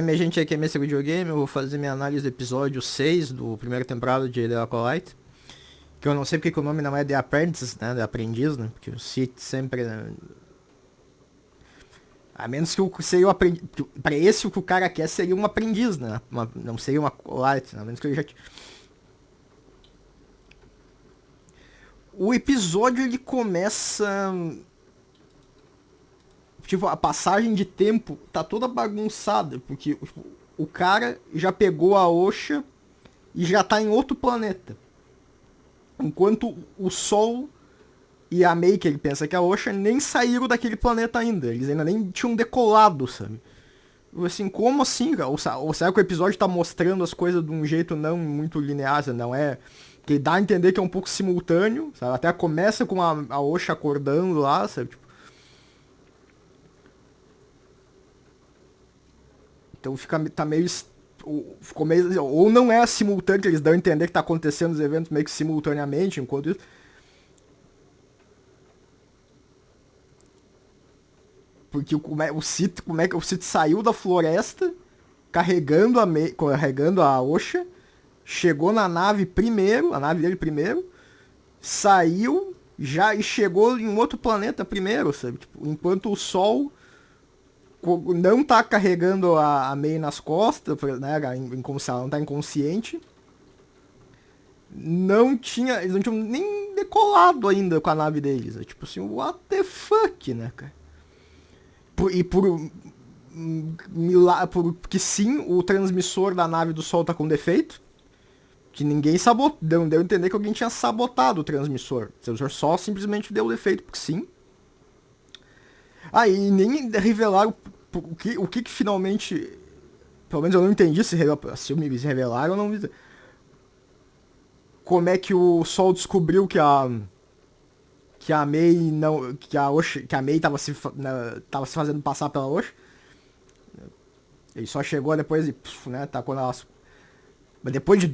Minha gente, aqui é Mestre Videogame, eu vou fazer minha análise do episódio 6 do primeira temporada de The Acolyte. Que eu não sei porque que o nome não é The Apprentice, né? The Aprendiz, né? Porque o Sith sempre... Né? A menos que seria o aprendiz... Pra esse, o que o cara quer seria um aprendiz, né? Não seria uma Acolyte, né? A menos que ele já... O episódio, ele começa... Tipo, a passagem de tempo tá toda bagunçada, porque tipo, o cara já pegou a Osha e já tá em outro planeta. Enquanto o Sol e a May, que ele pensa que é a Osha, nem saíram daquele planeta ainda. Eles ainda nem tinham decolado, sabe? Assim, como assim, cara? Ou será que o episódio tá mostrando as coisas de um jeito não muito linear, sabe? Não é... Que dá a entender que é um pouco simultâneo, sabe? Até começa com a Osha acordando lá, sabe? Tipo, então tá meio... Ficou meio... Ou não é simultâneo, que eles dão a entender que tá acontecendo os eventos meio que simultaneamente, enquanto isso... Porque o Cid, como é que o Cid saiu da floresta carregando a Osha, chegou na nave primeiro, a nave dele primeiro, saiu já e chegou em outro planeta primeiro, sabe? Tipo, enquanto o Sol não tá carregando a May nas costas, né? Como se ela não tá inconsciente. Eles não tinham nem decolado ainda com a nave deles. É tipo assim, what the fuck, né, cara? E porque sim, o transmissor da nave do Sol tá com defeito. Que ninguém sabotou. Deu a entender que alguém tinha sabotado o transmissor. O transmissor só simplesmente deu defeito, porque sim. Ah, e nem revelaram o que finalmente. Pelo menos eu não entendi se me revelaram ou não. Como é que o Sol descobriu que a May não. Que a May tava se fazendo passar pela Osha. Ele só chegou depois e, né, tacou na. Mas depois de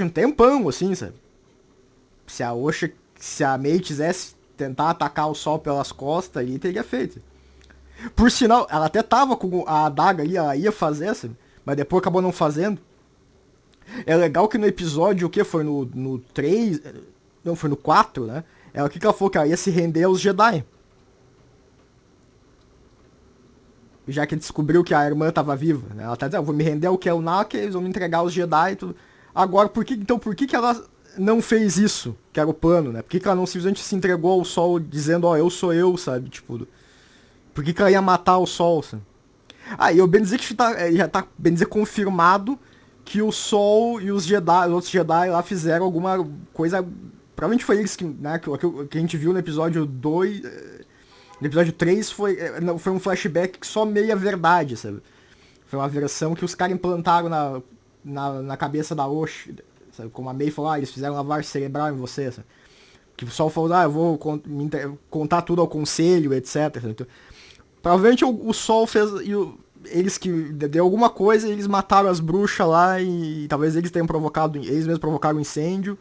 um tempão, assim, sabe? Se a May quisesse tentar atacar o Sol pelas costas, ele teria feito. Por sinal, ela até tava com a adaga ali, ela ia fazer, sabe? Mas depois acabou não fazendo. É legal que no episódio, o que? Foi no 3? Não, foi no 4, né? O que ela falou? Que ela ia se render aos Jedi. Já que descobriu que a irmã tava viva, né? Ela tá dizendo, eu vou me render ao Kelnak, eles vão me entregar aos Jedi e tudo. Agora, por que ela não fez isso? Que era o plano, né? Por que ela não simplesmente se entregou ao Sol dizendo, ó, eu sou eu, sabe? Tipo, por que ela ia matar o Sol, sabe? Ah, e o Ben dizer que já tá bem dizer confirmado que o Sol e os outros Jedi lá fizeram alguma coisa. Provavelmente foi eles que, né, que a gente viu no episódio 2. No episódio 3 foi um flashback que só meia verdade, sabe? Foi uma versão que os caras implantaram na cabeça da Osh. Sabe? Como a May falou, eles fizeram lavagem cerebral em você, sabe? Que o pessoal falou, eu vou contar tudo ao conselho, etc. Então, provavelmente o Sol fez. Eles que deu alguma coisa, eles mataram as bruxas lá e talvez eles tenham provocado. Eles mesmos provocaram um incêndio.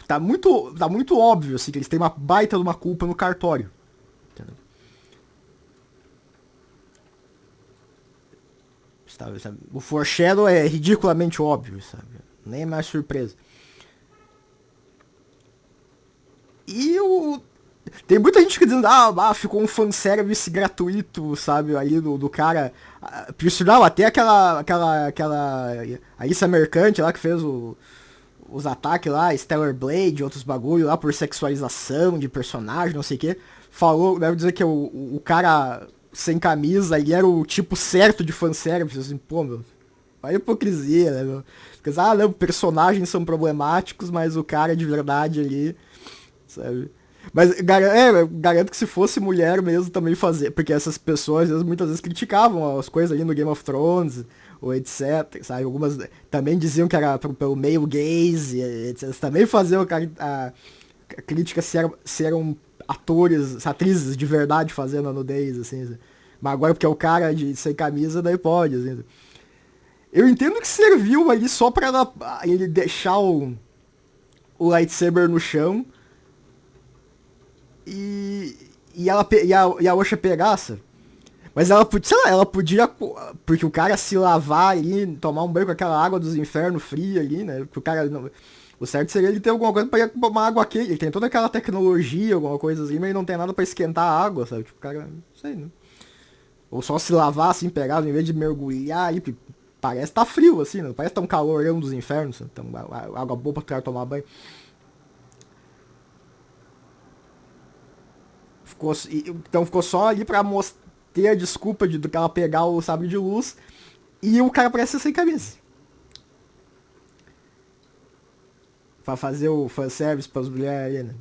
Tá muito óbvio, assim, que eles têm uma baita de uma culpa no cartório. Entendeu? Sabe? O foreshadow é ridiculamente óbvio, sabe? Nem é mais surpresa. E o. Tem muita gente que dizendo, ficou um fanservice gratuito, sabe? Ali do cara. Por sinal, até aquela Alissa Mercante lá que fez os ataques lá, Stellar Blade, outros bagulho lá por sexualização de personagem, não sei o que. Falou, deve dizer que o cara sem camisa, ele era o tipo certo de fanservice, assim, pô, meu. Olha a hipocrisia, né, meu? Porque, não, personagens são problemáticos, mas o cara de verdade ali, sabe? Mas garanto que se fosse mulher mesmo também fazer, porque essas pessoas muitas vezes criticavam as coisas ali no Game of Thrones, ou etc, sabe? Algumas também diziam que era pelo male gaze, etc. Eles também faziam a crítica se eram atrizes de verdade fazendo a nudez, assim. Sabe? Mas agora porque é o cara sem camisa, daí pode, assim. Eu entendo que serviu ali só pra ele deixar o lightsaber no chão e a Osha pegaça. Mas ela podia, sei lá, ela podia. Porque o cara se lavar ali, tomar um banho com aquela água dos infernos fria ali, né? Porque o cara. Não, o certo seria ele ter alguma coisa pra ir tomar água quente. Ele tem toda aquela tecnologia, alguma coisa assim, mas ele não tem nada pra esquentar a água, sabe? Tipo, o cara. Não sei, né? Ou só se lavar assim, pegar, em vez de mergulhar aí, porque parece tá frio assim, né? Parece tá um calorão dos infernos, então água boa pra cara tomar banho. Então ficou só ali pra ter a desculpa do cara pegar o sabre de luz e o cara parece ser sem camisa. Pra fazer o fanservice pras mulheres aí, né?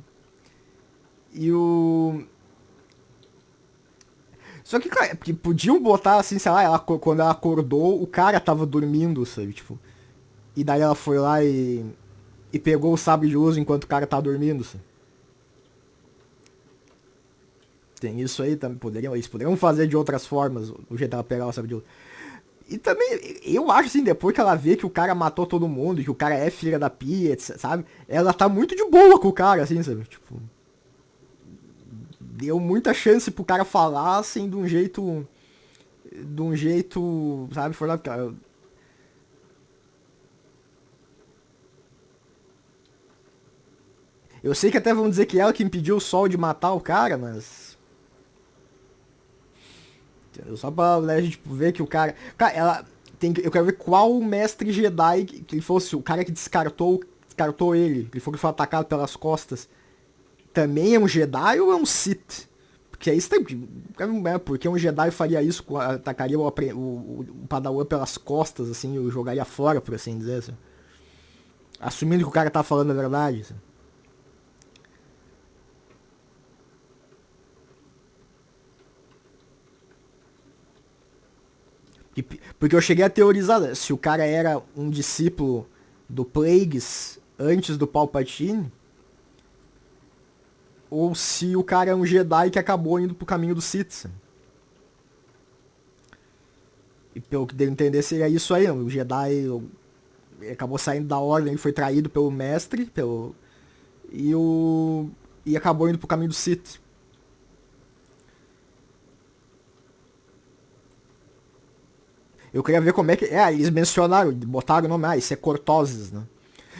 E o. Só que, cara, que podiam botar assim, sei lá, quando ela acordou, o cara tava dormindo, sabe? Tipo. E daí ela foi lá e pegou o sabre de luz enquanto o cara tá dormindo, sabe? Tem isso aí também, eles poderiam fazer de outras formas, o jeito dela pegar o sabre de luz. E também, eu acho assim, depois que ela vê que o cara matou todo mundo, que o cara é filha da Pia, sabe? Ela tá muito de boa com o cara, assim, sabe? Tipo, deu muita chance pro cara falar, assim, de um jeito, sabe? Foi lá, cara. Eu sei que até vão dizer que ela que impediu o Sol de matar o cara, mas... Entendeu? Só pra, né, a gente ver que o cara... Cara, ela... eu quero ver qual mestre Jedi que ele fosse, o cara que descartou ele, ele foi atacado pelas costas. Também é um Jedi ou é um Sith? Porque aí você tem. Porque um Jedi faria isso, atacaria o Padawan pelas costas, assim, e o jogaria fora, por assim dizer. Assim. Assumindo que o cara tá falando a verdade. Assim. Porque eu cheguei a teorizar, se o cara era um discípulo do Plagueis antes do Palpatine, ou se o cara é um Jedi que acabou indo pro caminho do Sith. E pelo que deu a entender seria isso aí, o Jedi acabou saindo da ordem, ele foi traído pelo mestre, e acabou indo pro caminho do Sith. Eu queria ver como é que. Eles mencionaram, botaram o nome, isso é Cortoses, né?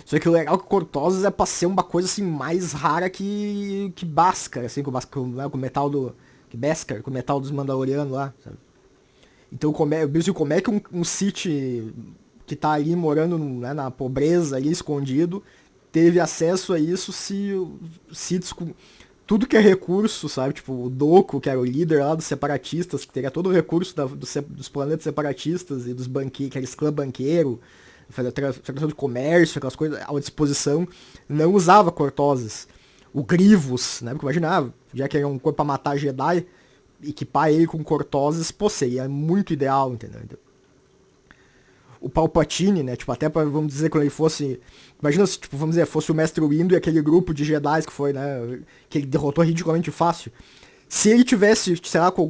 Só que o legal é que Cortoses é pra ser uma coisa assim mais rara que Bhaskar, assim, com o metal do. Que Beskar, com o metal dos Mandalorianos lá, sabe? Então como é que um Sith que tá ali morando, né, na pobreza, ali escondido, teve acesso a isso se Siths com tudo que é recurso, sabe? Tipo, o Doku, que era o líder lá dos separatistas, que teria todo o recurso dos planetas separatistas e dos banqueiros, aqueles clã banqueiro, transação de comércio, aquelas coisas à disposição, não usava Cortoses. O Grievous, né? Porque imaginava, já que era um corpo pra matar Jedi, equipar ele com Cortoses, pô, seria muito ideal, entendeu? O Palpatine, né? Tipo, até pra, vamos dizer, quando ele fosse. Imagina se, tipo, vamos dizer, fosse o Mestre Windu e aquele grupo de Jedi que foi, né? Que ele derrotou ridiculamente fácil. Se ele tivesse, sei lá, com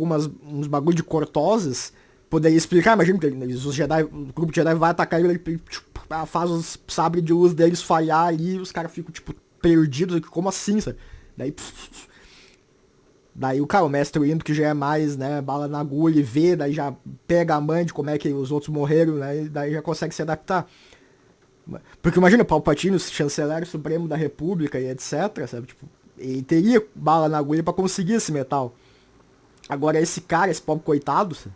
uns bagulho de Cortoses, poderia explicar, imagina que os Jedi, o grupo de Jedi vai atacar ele, tipo, faz os sabres de luz deles falhar ali e os caras ficam, tipo, perdidos, como assim, sabe? Daí o cara, o mestre Windu, que já é mais, né, bala na agulha e vê, daí já pega a mãe de como é que os outros morreram, né, e daí já consegue se adaptar. Porque imagina, o Palpatine, o chanceler supremo da república e etc, sabe, tipo, ele teria bala na agulha pra conseguir esse metal. Agora esse cara, esse pobre coitado, sabe?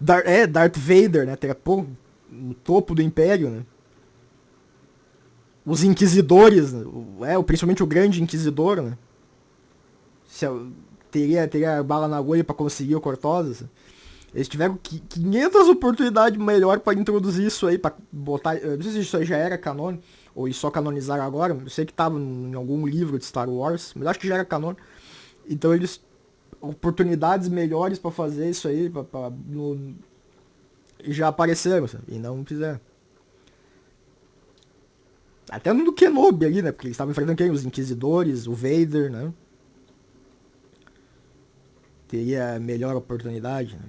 Darth Vader, né, teria, pô, no topo do império, né. Os inquisidores, né, principalmente o grande inquisidor, né. Se eu teria bala na agulha pra conseguir o Cortoses. Eles tiveram 500 oportunidades melhor pra introduzir isso aí, pra botar. Eu não sei se isso aí já era canon, ou eles só canonizaram agora. Eu sei que tava em algum livro de Star Wars, mas acho que já era canon. Então eles. Oportunidades melhores pra fazer isso aí, já apareceram, sabe? E não fizeram. Até no do Kenobi ali, né? Porque eles estavam enfrentando quem? Os Inquisidores, o Vader, né? Teria melhor oportunidade, né?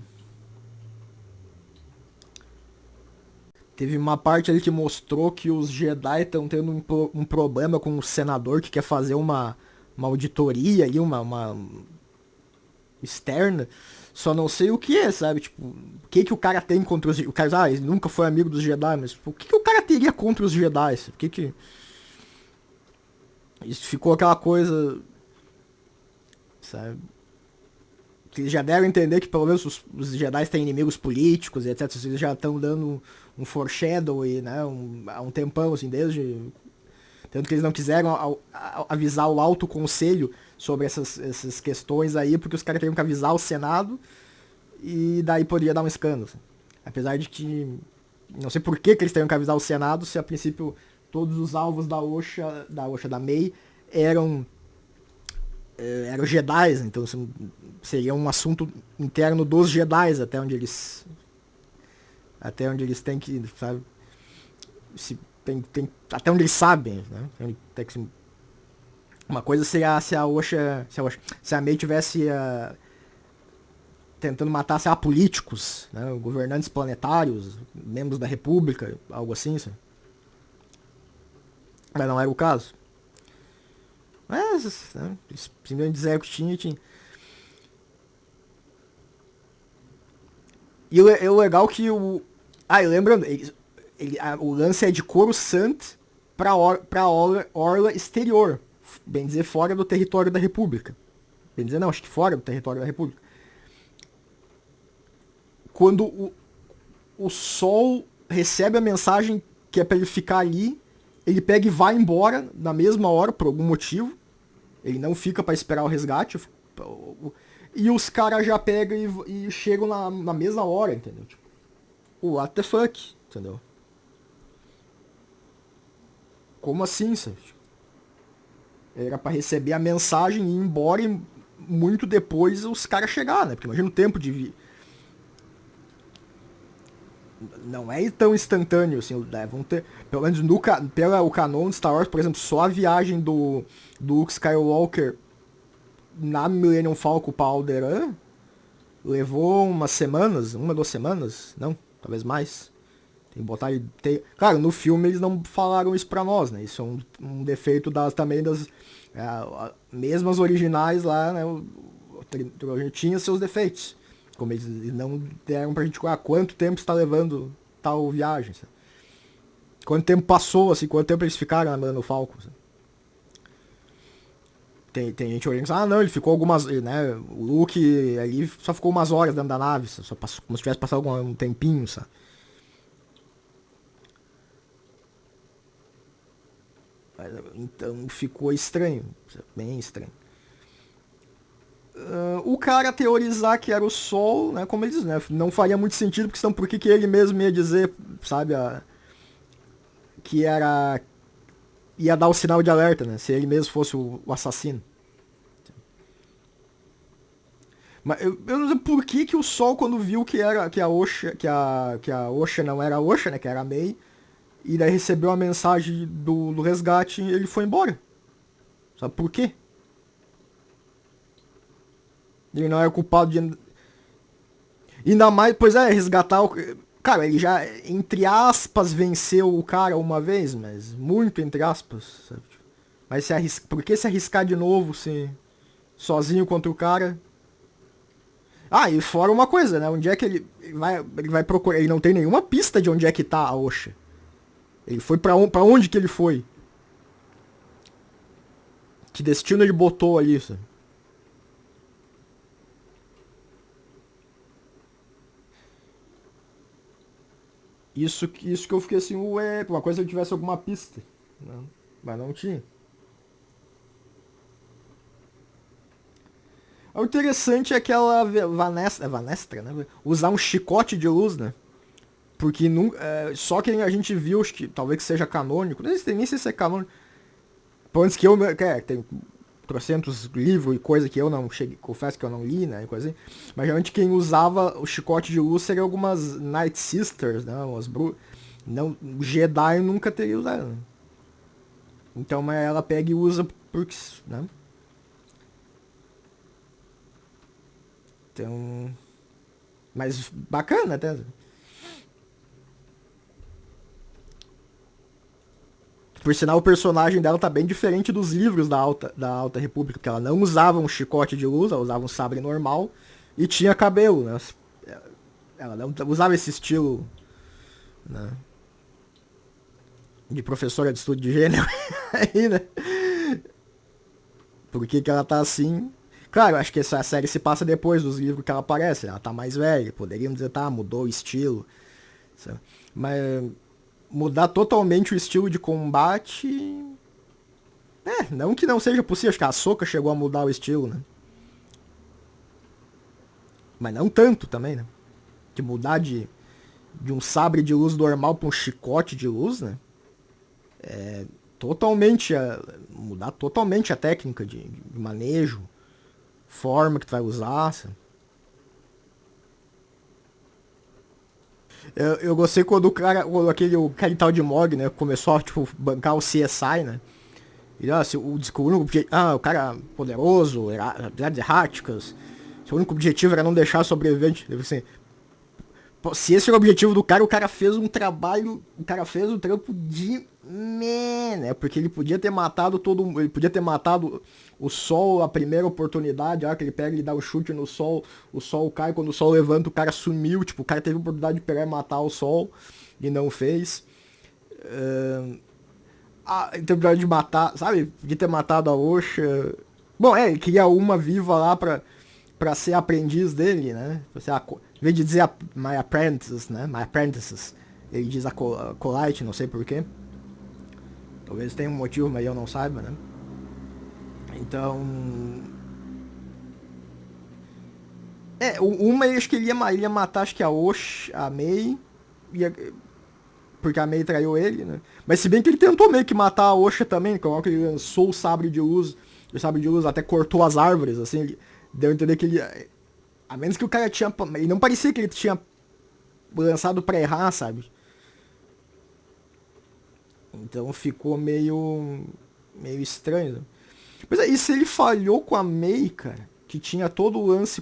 Teve uma parte ali que mostrou que os Jedi estão tendo um problema com o senador que quer fazer uma auditoria ali, externa, só não sei o que é, sabe? Tipo, o que o cara tem contra os... O cara, ele nunca foi amigo dos Jedi, mas tipo, o que o cara teria contra os Jedi? Sabe? O que... Isso ficou aquela coisa, sabe? Que eles já deram a entender que pelo menos os Jedi têm inimigos políticos e etc. Eles já estão dando um foreshadow e, né, há um tempão, assim, desde... Tanto que eles não quiseram avisar o Alto Conselho sobre essas questões aí, porque os caras teriam que avisar o Senado e daí poderia dar um escândalo. Assim. Apesar de que... Não sei por que eles teriam que avisar o Senado se a princípio todos os alvos da May eram Jedi, então assim, seria um assunto interno dos Jedi até onde eles têm que, sabe, se até onde eles sabem, né? Tem que, uma coisa seria se a May tivesse tentando matar, sei lá, políticos, né, governantes planetários, membros da República, algo assim, sabe? Mas não era o caso. Mas, né, simplesmente disseram que tinha. E o legal que o... Ah, e lembrando, o lance é de Coruscant pra orla exterior. Bem dizer, fora do território da República. Bem dizer, não, acho que fora do território da República. Quando o Sol recebe a mensagem que é pra ele ficar ali, ele pega e vai embora na mesma hora, por algum motivo. Ele não fica pra esperar o resgate. E os caras já pegam e chegam na mesma hora, entendeu? Tipo, what the fuck, entendeu? Como assim, sabe? Era pra receber a mensagem e ir embora e muito depois os caras chegar, né? Porque imagina o tempo de vir. Não é tão instantâneo, assim, vão ter. Pelo menos pela o canon de Star Wars, por exemplo, só a viagem do Luke Skywalker na Millennium Falcon pra Alderaan levou umas semanas, 1, 2 semanas, não, talvez mais. Tem que botar. Claro, no filme eles não falaram isso pra nós, né? Isso é um defeito também das. Mesmas originais lá, né? O trilogia tinha seus defeitos. Como eles não deram pra gente quanto tempo está levando tal viagem. Sabe? Quanto tempo passou, assim, quanto tempo eles ficaram andando no Falcon. Sabe? Tem gente olhando assim, não, ele ficou algumas. Né, o Luke ali só ficou umas horas dentro da nave, só passou, como se tivesse passado um tempinho, sabe? Então ficou estranho, bem estranho. O cara teorizar que era o Sol, né, como ele diz, né, não faria muito sentido, porque senão por que ele mesmo ia dizer, sabe, que era... ia dar o sinal de alerta, né, se ele mesmo fosse o assassino. Mas eu não sei por que o Sol, quando viu que a Osha não era a Osha, né, que era a May, e daí recebeu a mensagem do resgate, ele foi embora. Sabe por quê? Ele não era culpado de... Ainda mais, pois é, resgatar o... Cara, ele já, entre aspas, venceu o cara uma vez, mas muito entre aspas, sabe? Mas por que se arriscar de novo, sozinho contra o cara? Ah, e fora uma coisa, né? Onde é que ele vai procurar? Ele não tem nenhuma pista de onde é que tá a Osha. Ele foi pra onde que ele foi? Que destino ele botou ali, sabe? Isso que eu fiquei assim, ué, uma coisa se ele tivesse alguma pista. Não, mas não tinha. O interessante é aquela Vanestra, né? Usar um chicote de luz, né? Porque só que a gente viu, acho que talvez que seja canônico, nem sei se é canônico. Pelo menos que eu, tem trocentos livros e coisa que eu não cheguei, confesso que eu não li, né? Coisa assim. Mas geralmente quem usava o chicote de luz seria algumas Night Sisters, né? Umas não, Jedi nunca teria usado. Né? Então, mas ela pega e usa porque, né? Então, mas bacana até. Por sinal, o personagem dela tá bem diferente dos livros da Alta República, porque ela não usava um chicote de luz, ela usava um sabre normal e tinha cabelo, né? Ela não usava esse estilo, né, de professora de estudo de gênero. Aí, né? Por que que ela tá assim? Claro, acho que essa série se passa depois dos livros que ela aparece. Ela tá mais velha, poderiam dizer, tá, mudou o estilo. Sabe? Mas mudar totalmente o estilo de combate. Não que não seja possível, acho que a Sokka chegou a mudar o estilo, né? Mas não tanto também, né? Que mudar de um sabre de luz normal pra um chicote de luz, né? Totalmente. Mudar totalmente a técnica de manejo, forma que tu vai usar, sabe? Eu gostei quando o cara tal de Mog, né, começou a, tipo, bancar o CSI, né? E, o cara poderoso, habilidades erráticas, seu único objetivo era não deixar sobrevivente. Assim, se esse era o objetivo do cara, o cara fez um trabalho, o cara fez um trampo de né? Porque ele podia ter matado todo mundo, ele podia ter matado o sol a primeira oportunidade, que ele pega e dá um chute no sol, o sol cai, quando o sol levanta o cara sumiu, tipo, o cara teve a oportunidade de pegar e matar o sol e não fez. Então de matar, sabe? De ter matado a Osha. Bom, ele queria uma viva lá pra ser aprendiz dele, né? Em vez de dizer my apprentices, né? My apprentices. Ele diz Acolyte, não sei porquê. Talvez tenha um motivo, mas eu não saiba, né? Então. Uma eu acho que ele ia matar, acho que a Osha, a Mei. Ia, porque a Mei traiu ele, né? Mas se bem que ele tentou meio que matar a Osha também, que ele lançou o sabre de luz. O sabre de luz até cortou as árvores, assim. Ele deu a entender que ele. A menos que o cara tinha. E não parecia que ele tinha lançado pra errar, sabe? Então ficou meio estranho. Mas aí, se ele falhou com a Mei, cara, que tinha todo o lance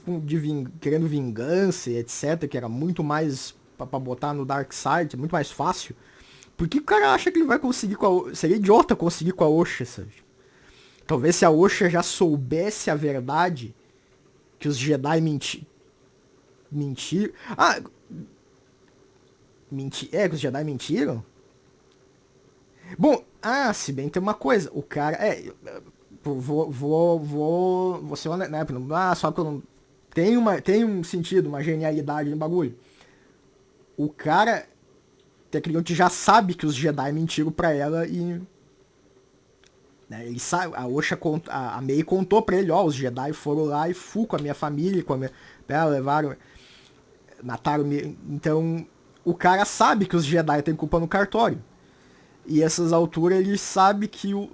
querendo vingança e etc, que era muito mais pra botar no Dark Side, muito mais fácil, por que o cara acha que ele vai conseguir com a Osha? Seria idiota conseguir com a Osha, sabe? Talvez se a Osha já soubesse a verdade, que os Jedi mentiram. Que os Jedi mentiram? Bom, se bem tem uma coisa, o cara. Vou ser honesto, né? Só que eu não. Tem um sentido, uma genialidade no bagulho. O cara, tecnicamente, já sabe que os Jedi mentiram pra ela e. Né, ele sabe, a Mei contou pra ele, os Jedi foram lá e com a minha família, levaram. Mataram. Então, o cara sabe que os Jedi têm culpa no cartório. E essas alturas ele sabe que o.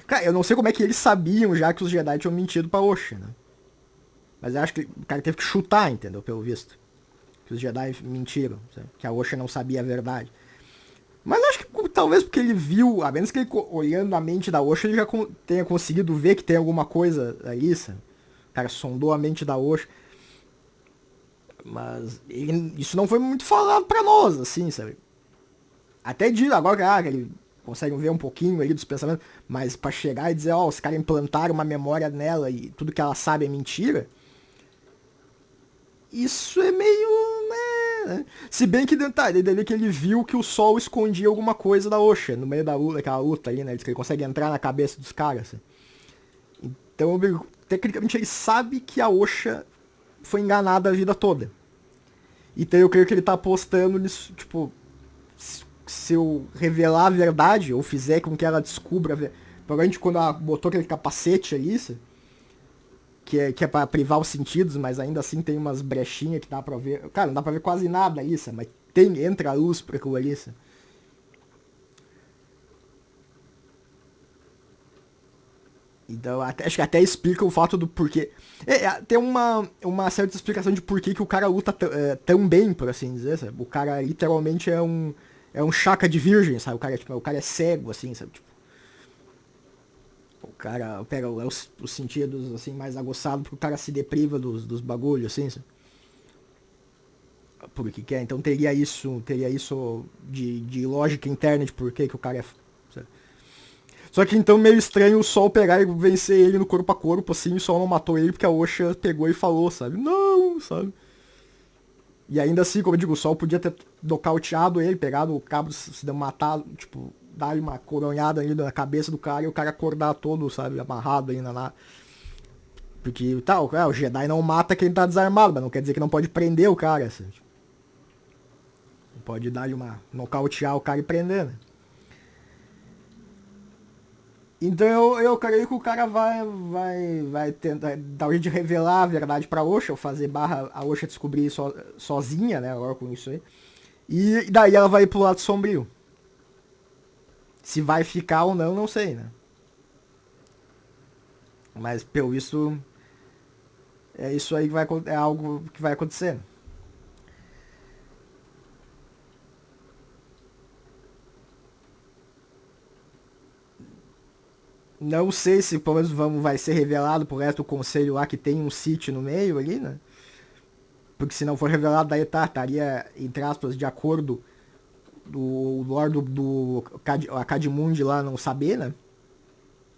Cara, eu não sei como é que eles sabiam já que os Jedi tinham mentido pra Osha, né? Mas eu acho que o cara teve que chutar, entendeu? Pelo visto. Que os Jedi mentiram, sabe? Que a Osha não sabia a verdade. Mas eu acho que talvez porque ele viu, a menos que ele olhando a mente da Osha, ele já tenha conseguido ver que tem alguma coisa ali, sabe? O cara sondou a mente da Osha. Mas isso não foi muito falado pra nós, assim, sabe? Até diz agora que ele consegue ver um pouquinho ali dos pensamentos, mas pra chegar e dizer, os caras implantaram uma memória nela e tudo que ela sabe é mentira, isso é meio. Né? Se bem que dele que ele viu que o sol escondia alguma coisa da Osha no meio daquela luta ali, né? Que ele consegue entrar na cabeça dos caras. Assim. Então, tecnicamente, ele sabe que a Osha foi enganada a vida toda. Então eu creio que ele tá apostando nisso, tipo, se eu revelar a verdade, ou fizer com que ela descubra, provavelmente quando ela botou aquele capacete ali, que é pra privar os sentidos, mas ainda assim tem umas brechinhas que dá pra ver. Cara, não dá pra ver quase nada ali, mas entra a luz pra aquilo ali. Então, acho que até explica o fato do porquê. Tem uma certa explicação de porquê que o cara luta tão bem, por assim dizer, sabe? O cara literalmente é um chaca de virgem, sabe? O cara é cego, assim, sabe? Tipo, o cara pega os sentidos, assim, mais aguçados, porque o cara se depriva dos bagulhos, assim, sabe? Por que quer. Então teria isso de lógica interna de por que o cara é. Só que então meio estranho o Sol pegar e vencer ele no corpo a corpo, assim, o Sol não matou ele porque a Osha pegou e falou, sabe? Não, sabe? E ainda assim, como eu digo, o Sol podia ter nocauteado ele, pegado o cabo, se matado, tipo, dar uma coronhada ali na cabeça do cara e o cara acordar todo, sabe, amarrado ainda lá. Porque, tal, o Jedi não mata quem tá desarmado, mas não quer dizer que não pode prender o cara, assim. Pode dar uma nocautear o cara e prender, né? Então eu creio que o cara vai tentar dar um jeito de revelar a verdade pra Osha, ou fazer barra a Osha descobrir sozinha, né, agora com isso aí. E daí ela vai pro lado sombrio. Se vai ficar ou não, não sei, né? Mas pelo visto é isso aí que é algo que vai acontecer. Não sei se pelo menos vai ser revelado pro resto do conselho lá que tem um Sith no meio ali, né? Porque se não for revelado, daí estaria, entre aspas, de acordo do Lord do Acadimund lá não saber, né?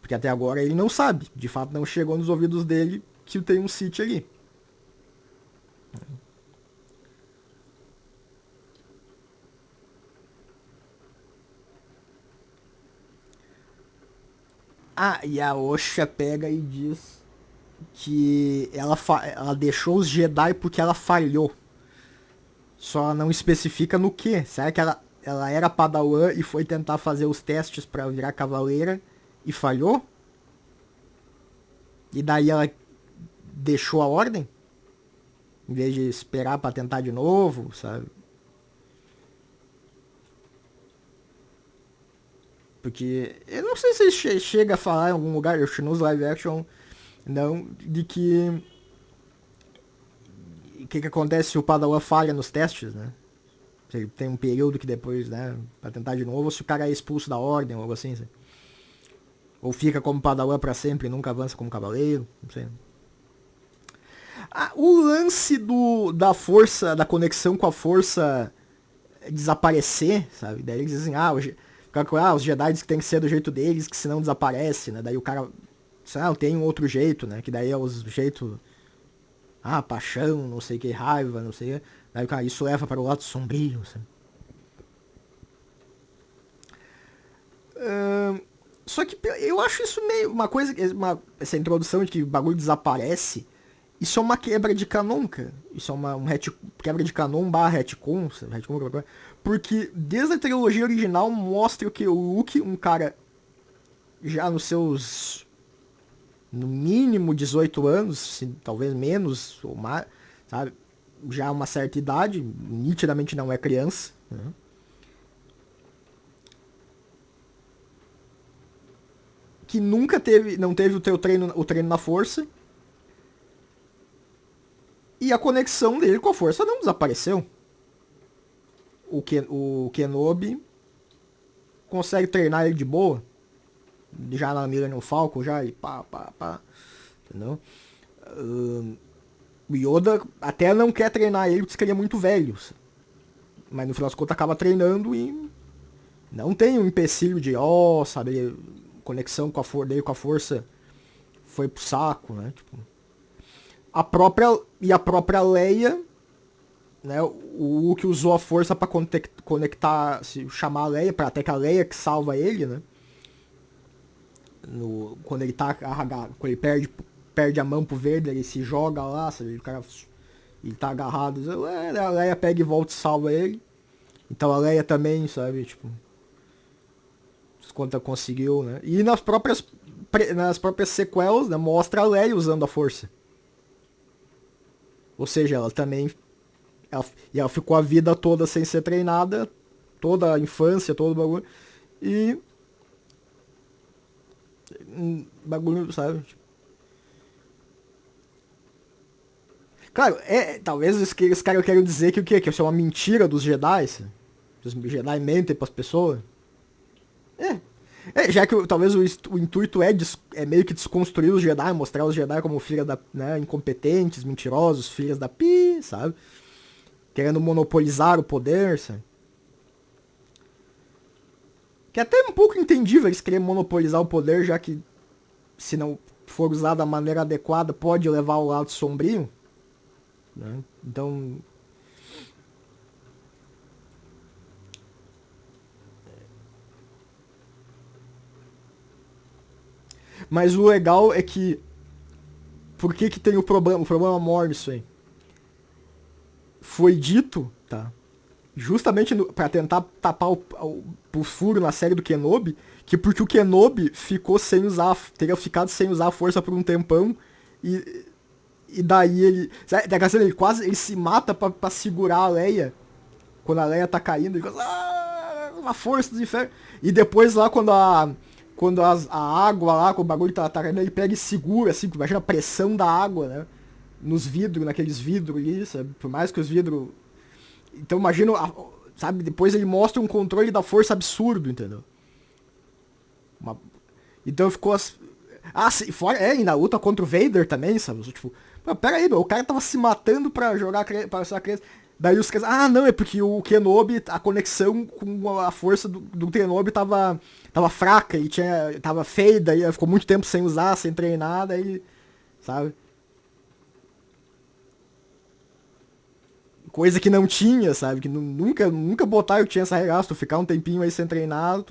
Porque até agora ele não sabe. De fato, não chegou nos ouvidos dele que tem um Sith ali. Ah, e a Osha pega e diz que ela deixou os Jedi porque ela falhou. Só não especifica no que. Será que ela era Padawan e foi tentar fazer os testes para virar cavaleira e falhou? E daí ela deixou a ordem? Em vez de esperar para tentar de novo, sabe? Porque eu não sei se chega a falar em algum lugar, eu nos live action, não, de que o que acontece se o Padawan falha nos testes, né? Se ele tem um período que depois, né, pra tentar de novo, ou se o cara é expulso da ordem ou algo assim, sabe? Ou fica como Padawan pra sempre e nunca avança como cavaleiro, não sei. Ah, o lance da força, da conexão com a força desaparecer, sabe? Daí eles dizem, os Jedi que tem que ser do jeito deles, que senão desaparece, né? Daí o cara, tem um outro jeito, né? Que daí é os jeitos, paixão, não sei o que, raiva, não sei o que. Daí o cara, isso leva para o lado sombrio, sabe? Só que eu acho isso meio uma coisa, essa introdução de que o bagulho desaparece, isso é uma quebra de canon, cara. Isso é uma quebra de canon barra retcon, porque desde a trilogia original mostra que o Luke, um cara já nos seus, no mínimo 18 anos, talvez menos ou mais, sabe? Já uma certa idade, nitidamente não é criança, né? Que nunca não teve o treino na força. E a conexão dele com a força não desapareceu. O Kenobi consegue treinar ele de boa. Já na Millennium Falcon, já, e pá. Entendeu? O Yoda até não quer treinar ele porque ele é muito velho. Mas no final das contas acaba treinando e não tem um empecilho de, sabe, conexão com a força foi pro saco, né? Tipo, a própria Leia, né? O Luke usou a força para conectar, chamar a Leia, para até que a Leia que salva ele, né? Quando ele tá agarrado, quando ele perde a mão pro verde, ele se joga lá, sabe? Ele tá agarrado, a Leia pega e volta e salva ele. Então a Leia também, sabe, tipo, quando conseguiu, né? E nas próprias sequelas, né, mostra a Leia usando a força. Ou seja, ela também ela ficou a vida toda sem ser treinada, toda a infância, todo o bagulho. E bagulho, sabe? Claro, talvez esse cara queiram dizer que o quê? Que isso é uma mentira dos Jedi? Os Jedi mentem pras pessoas? Já que talvez o intuito é meio que desconstruir os Jedi, mostrar os Jedi como filhas da, né, incompetentes, mentirosos, filhas da pi, sabe? querendo monopolizar o poder, sabe? Que é até um pouco entendível eles querem monopolizar o poder, já que se não for usado da maneira adequada, pode levar ao lado sombrio, né? Então... Mas o legal é que... Por que tem o problema maior nisso aí? Foi dito, tá? Justamente pra tentar tapar o furo na série do Kenobi, que porque o Kenobi ficou sem usar, teria ficado sem usar a força por um tempão, e daí ele... Ele quase ele se mata pra segurar a Leia, quando a Leia tá caindo, ele fica... uma força dos infernos. E depois lá, quando a água lá, com o bagulho tá caindo, ele pega e segura, assim, imagina a pressão da água, né? Nos vidros, naqueles vidros ali, sabe? Por mais que os vidros... Então imagina, sabe? Depois ele mostra um controle da força absurdo, entendeu? Então ficou... sim, fora, e na luta contra o Vader também, sabe? Tipo, pera aí, meu, o cara tava se matando pra jogar pra essa criança. Daí os caras, não, é porque o Kenobi, a conexão com a força do Kenobi tava fraca e tava feia, daí ficou muito tempo sem usar, sem treinar, daí, sabe? Coisa que não tinha, sabe? Que nunca botaram que tinha essa regra. Se tu ficar um tempinho aí sem treinar,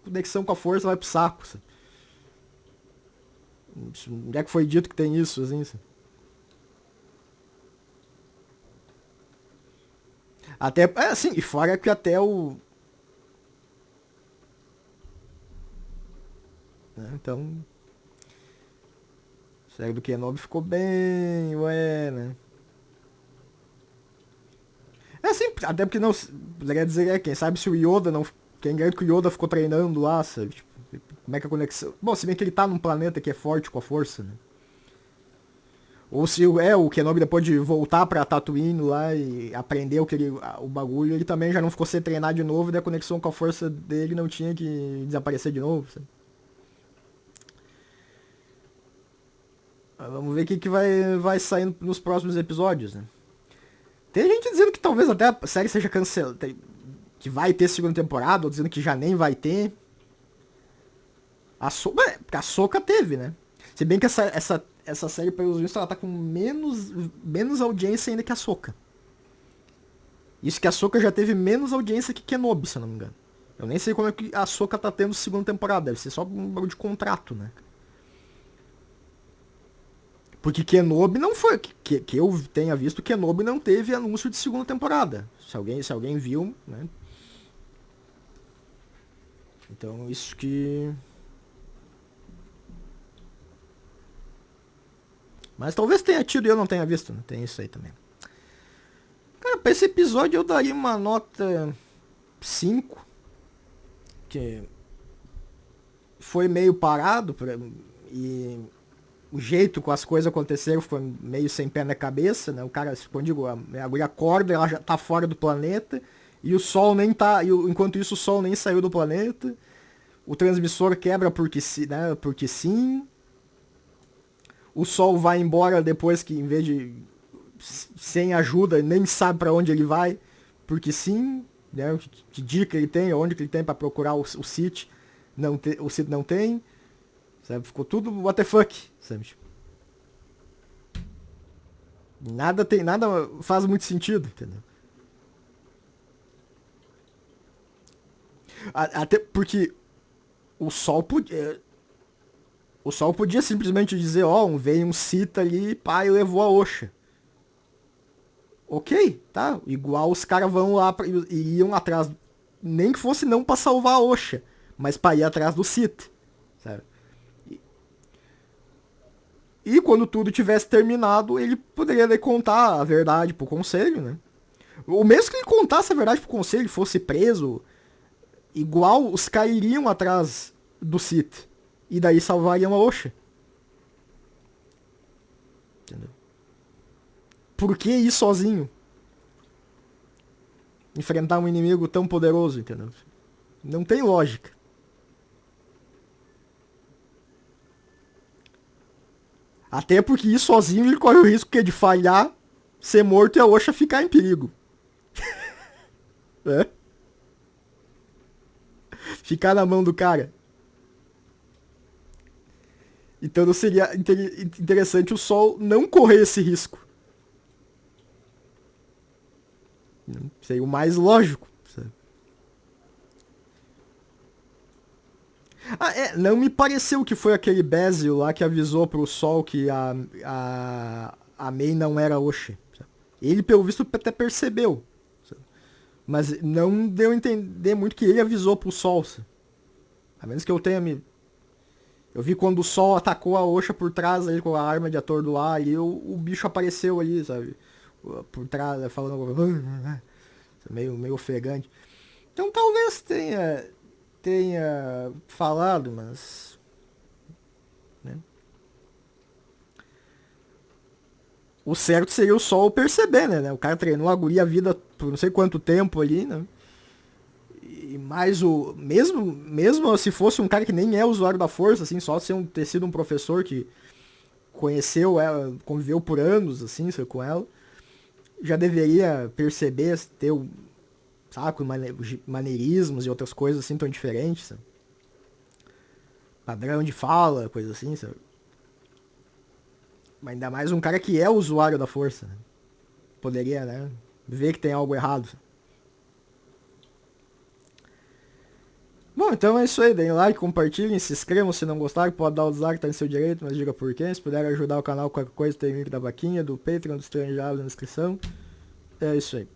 conexão com a força vai pro saco, sabe? Onde é que foi dito que tem isso, assim, sabe? Até, assim, e fora que até o... Né, então... A série do Kenobi ficou bem... Ué, né? É assim, até porque não... Poderia dizer, quem sabe se o Yoda não... Quem garante que o Yoda ficou treinando lá, sabe? Tipo, como é que a conexão... Bom, se bem que ele tá num planeta que é forte com a força, né? Ou se o Kenobi depois de voltar pra Tatooine lá e aprender o bagulho, ele também já não ficou sem treinar de novo e a conexão com a força dele não tinha que desaparecer de novo, sabe? Mas vamos ver o que vai saindo nos próximos episódios, né? Tem gente dizendo que talvez até a série seja cancelada, que vai ter segunda temporada, ou dizendo que já nem vai ter. A Soca teve, né? Se bem que essa série, pelos vistos, ela tá com menos audiência ainda que a Soca. Isso que a Soca já teve menos audiência que Kenobi, se eu não me engano. Eu nem sei como é que a Soca tá tendo segunda temporada. Deve ser só um bagulho de contrato, né? Porque Kenobi não foi... Que eu tenha visto, Kenobi não teve anúncio de segunda temporada. Se alguém viu, né? Então, isso que... Mas talvez tenha tido e eu não tenha visto, né? Tem isso aí também. Cara, pra esse episódio eu daria uma nota 5. Que foi meio parado. E o jeito que as coisas aconteceram foi meio sem pé na cabeça, né? O cara, quando digo, a agulha acorda, ela já tá fora do planeta. E o Sol nem tá... Enquanto isso, o Sol nem saiu do planeta. O transmissor quebra porque sim. O Sol vai embora depois que, em vez de... Sem ajuda, nem sabe pra onde ele vai. Porque sim, né? Que dica ele tem, onde que ele tem pra procurar o Sith. O Sith não tem. Sabe? Ficou tudo what the fuck, sabe? Nada faz muito sentido, entendeu? Até porque o Sol podia simplesmente dizer, veio um Sith ali, pá, e levou a Osha. Ok, tá. Igual os caras vão lá, iriam atrás, nem que fosse não pra salvar a Osha, mas pra ir atrás do Sith, sabe? E quando tudo tivesse terminado, ele poderia contar a verdade pro conselho, né? Ou mesmo que ele contasse a verdade pro conselho, ele fosse preso, igual os caras iriam atrás do Sith. E daí salvariam a Osha. Entendeu? Por que ir sozinho? Enfrentar um inimigo tão poderoso, entendeu? Não tem lógica. Até porque ir sozinho ele corre o risco de falhar, ser morto e a Osha ficar em perigo. É? Ficar na mão do cara. Então não seria interessante o Sol não correr esse risco. Seria o mais lógico. Sabe? Ah, não me pareceu que foi aquele Basil lá que avisou pro Sol que a May não era Oxi. Sabe? Ele, pelo visto, até percebeu. Sabe? Mas não deu a entender muito que ele avisou pro Sol. Sabe? A menos que eu tenha me... Eu vi quando o Sol atacou a Osha por trás ali com a arma de atordoar ali, o bicho apareceu ali, sabe? Por trás, falando meio ofegante. Então talvez tenha falado, mas... Né? O certo seria o Sol perceber, né? O cara treinou a guria a vida por não sei quanto tempo ali, né? E mais o... Mesmo se fosse um cara que nem é usuário da força, assim, só ter sido um professor que conheceu ela, conviveu por anos, assim, com ela, já deveria perceber, ter um saco, maneirismos e outras coisas assim tão diferentes, sabe? Padrão de fala, coisa assim, sabe? Mas ainda mais um cara que é usuário da força, né? Poderia, né? Ver que tem algo errado. Bom, então é isso aí. Deem like, compartilhem, se inscrevam se não gostaram. Pode dar o dislike, tá em seu direito, mas diga por quê. Se puderem ajudar o canal com qualquer coisa, tem o link da vaquinha, do Patreon, do Estrangeado na descrição. É isso aí.